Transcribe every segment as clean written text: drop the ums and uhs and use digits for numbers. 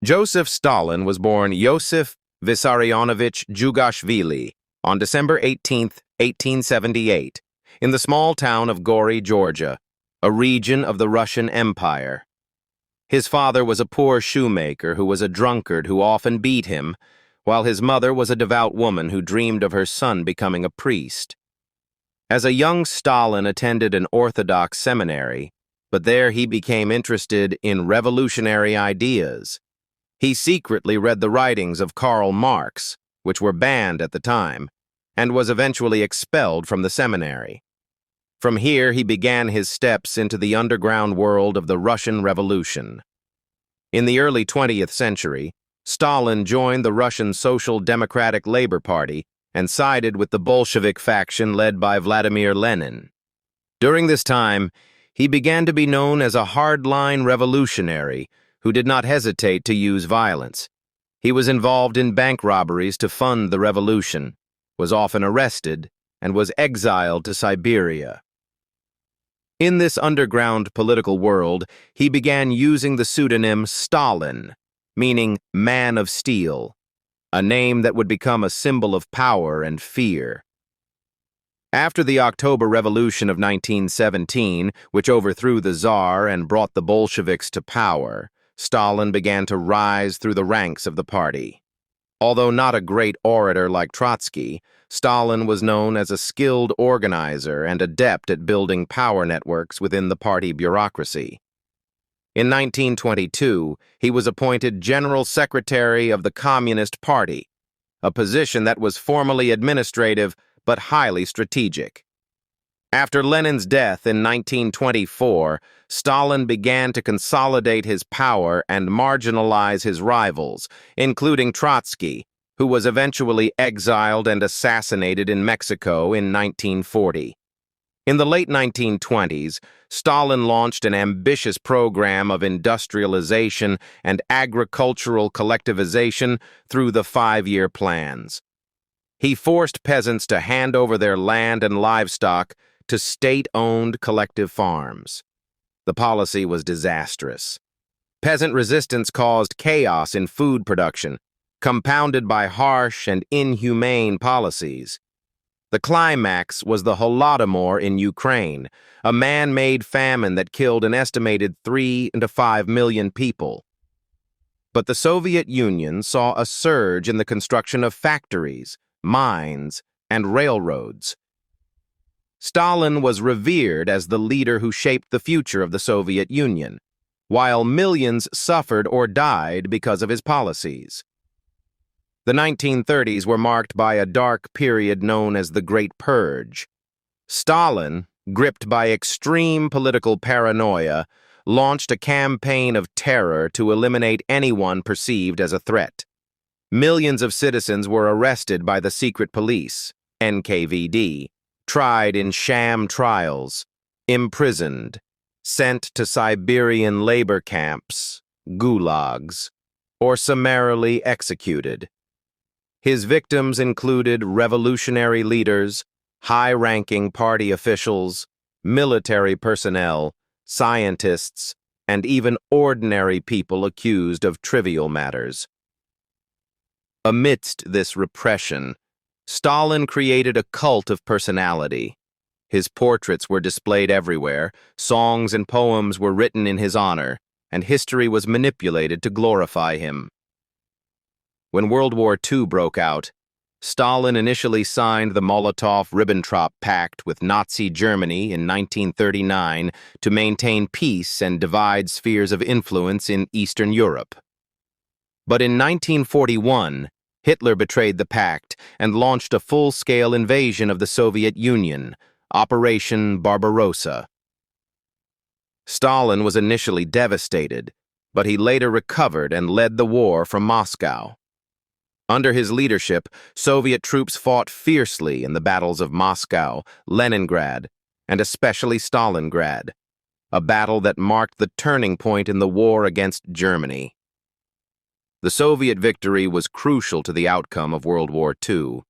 Joseph Stalin was born Yosif Vissarionovich Jugashvili on December 18, 1878, in the small town of Gori, Georgia, a region of the Russian Empire. His father was a poor shoemaker who was a drunkard who often beat him, while his mother was a devout woman who dreamed of her son becoming a priest. As a young Stalin attended an Orthodox seminary, but there he became interested in revolutionary ideas. He secretly read the writings of Karl Marx, which were banned at the time, and was eventually expelled from the seminary. From here he began his steps into the underground world of the Russian Revolution. In the early 20th century, Stalin joined the Russian Social Democratic Labor Party and sided with the Bolshevik faction led by Vladimir Lenin. During this time, he began to be known as a hardline revolutionary who did not hesitate to use violence. He was involved in bank robberies to fund the revolution, was often arrested, and was exiled to Siberia. In this underground political world, he began using the pseudonym Stalin, meaning man of steel, a name that would become a symbol of power and fear. After the October Revolution of 1917, which overthrew the Tsar and brought the Bolsheviks to power, Stalin began to rise through the ranks of the party. Although not a great orator like Trotsky, Stalin was known as a skilled organizer and adept at building power networks within the party bureaucracy. In 1922, he was appointed General Secretary of the Communist Party, a position that was formally administrative but highly strategic. After Lenin's death in 1924, Stalin began to consolidate his power and marginalize his rivals, including Trotsky, who was eventually exiled and assassinated in Mexico in 1940. In the late 1920s, Stalin launched an ambitious program of industrialization and agricultural collectivization through the 5-year plans. He forced peasants to hand over their land and livestock to state-owned collective farms. The policy was disastrous. Peasant resistance caused chaos in food production, compounded by harsh and inhumane policies. The climax was the Holodomor in Ukraine, a man-made famine that killed an estimated 3 to 5 million people. But the Soviet Union saw a surge in the construction of factories, mines, and railroads. Stalin was revered as the leader who shaped the future of the Soviet Union, while millions suffered or died because of his policies. The 1930s were marked by a dark period known as the Great Purge. Stalin, gripped by extreme political paranoia, launched a campaign of terror to eliminate anyone perceived as a threat. Millions of citizens were arrested by the secret police, NKVD, tried in sham trials, imprisoned, sent to Siberian labor camps, gulags, or summarily executed. His victims included revolutionary leaders, high-ranking party officials, military personnel, scientists, and even ordinary people accused of trivial matters. Amidst this repression, Stalin created a cult of personality. His portraits were displayed everywhere, songs and poems were written in his honor, and history was manipulated to glorify him. When World War II broke out, Stalin initially signed the Molotov-Ribbentrop Pact with Nazi Germany in 1939 to maintain peace and divide spheres of influence in Eastern Europe. But in 1941, Hitler betrayed the pact and launched a full-scale invasion of the Soviet Union, Operation Barbarossa. Stalin was initially devastated, but he later recovered and led the war from Moscow. Under his leadership, Soviet troops fought fiercely in the battles of Moscow, Leningrad, and especially Stalingrad, a battle that marked the turning point in the war against Germany. The Soviet victory was crucial to the outcome of World War II.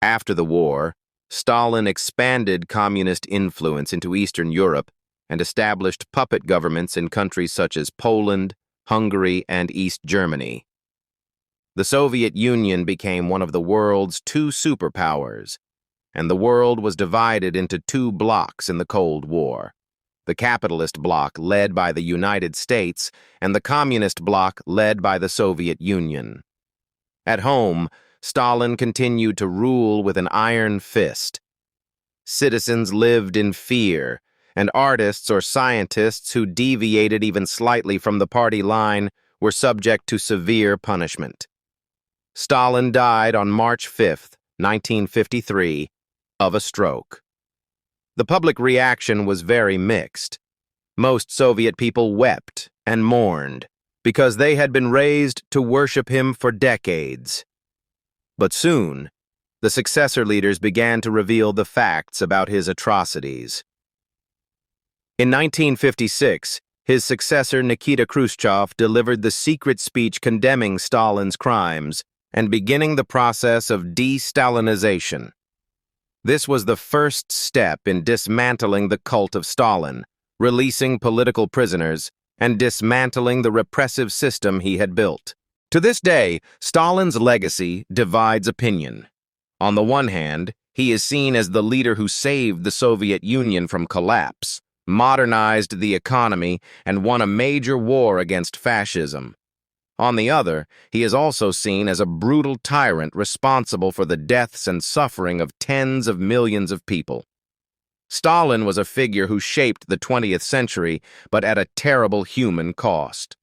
After the war, Stalin expanded communist influence into Eastern Europe and established puppet governments in countries such as Poland, Hungary, and East Germany. The Soviet Union became one of the world's two superpowers, and the world was divided into two blocks in the Cold War: the capitalist bloc led by the United States and the communist bloc led by the Soviet Union. At home, Stalin continued to rule with an iron fist. Citizens lived in fear, and artists or scientists who deviated even slightly from the party line were subject to severe punishment. Stalin died on March 5, 1953, of a stroke. The public reaction was very mixed. Most Soviet people wept and mourned because they had been raised to worship him for decades. But soon, the successor leaders began to reveal the facts about his atrocities. In 1956, his successor Nikita Khrushchev delivered the secret speech condemning Stalin's crimes and beginning the process of de-Stalinization. This was the first step in dismantling the cult of Stalin, releasing political prisoners, and dismantling the repressive system he had built. To this day, Stalin's legacy divides opinion. On the one hand, he is seen as the leader who saved the Soviet Union from collapse, modernized the economy, and won a major war against fascism. On the other, he is also seen as a brutal tyrant responsible for the deaths and suffering of tens of millions of people. Stalin was a figure who shaped the 20th century, but at a terrible human cost.